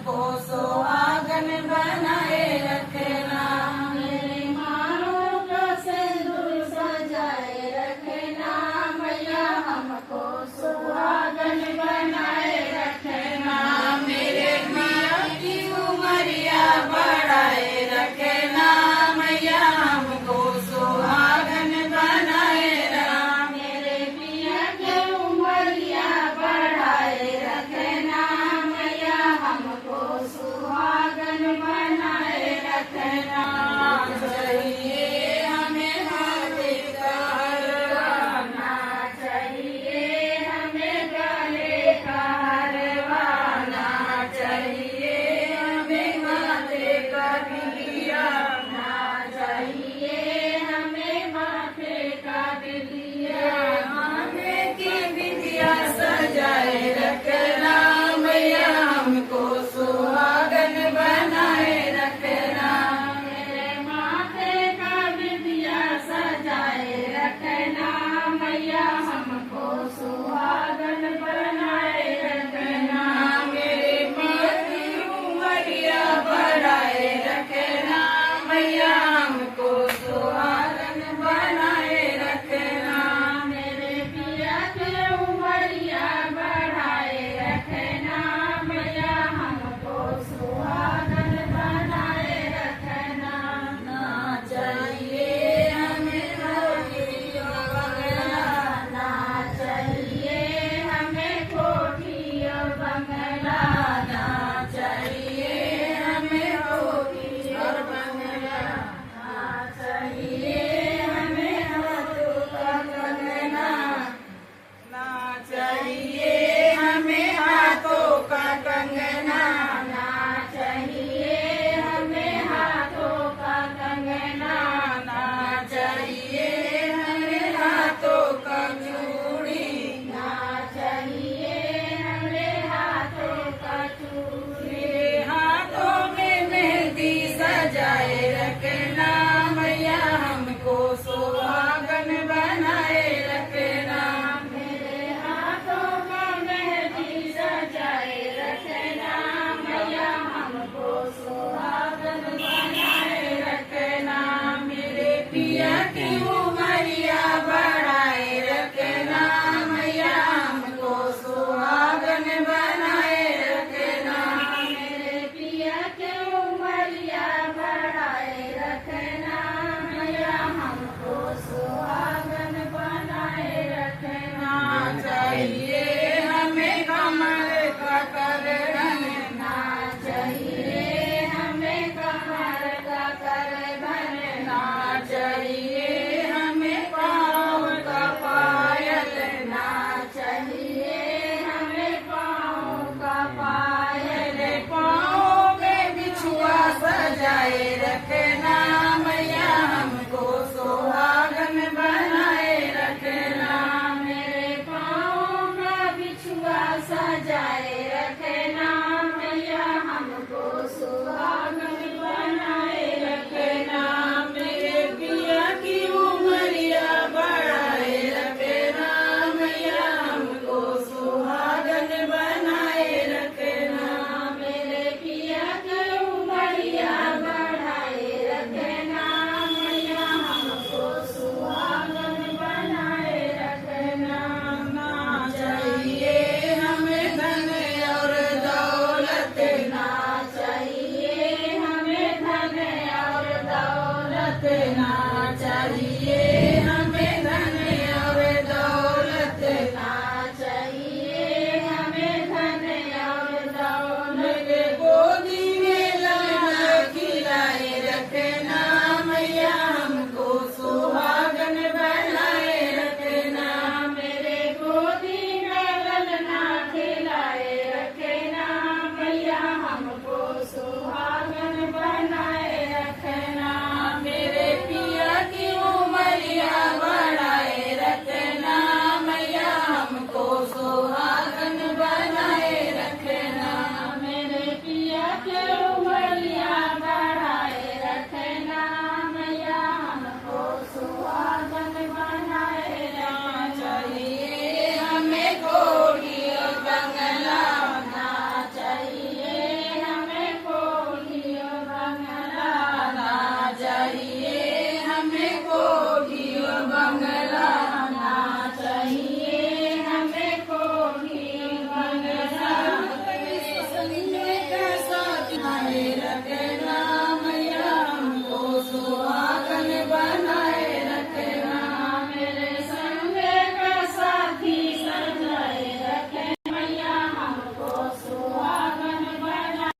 हमको सुहागन बनाए रखना। मेरे मांगों का सिंदूर सजाए रखना, मैया हमको सुहागन बनाए रखना। मेरे मियाँ की उमरिया बढ़ाए रखना, मैया हमको सुहागन बनाए रखना। मेरे पिया के उमरिया बढ़ाए रखना, मैया हमको सुहागन बनाए रखना। चाहिए हमें हाथे का हरवाना, चाहिए हमें गले का हरवाना, चाहिए हमें माथे का बिलिया, चाहिए हमें माथे का बिलिया। हमें की बिंदिया सजाए रखना, मैया हमको सुहागन बनाए रखना। मेरे माथे का बिंदिया सजाए रखना, मैया हमको सुहागन बनाए रखना। मेरे मियाँ की उमरिया बढ़ाए रखना, मैया हमको सुहागन बनाए रखना। मेरे पिया के उमरिया बढ़ाए रखना, मैया हमको सुहागन बनाए रखना। ना चाहिए हमें रोटी और बंगला, ना चाहिए हमें कोठी और बंगला,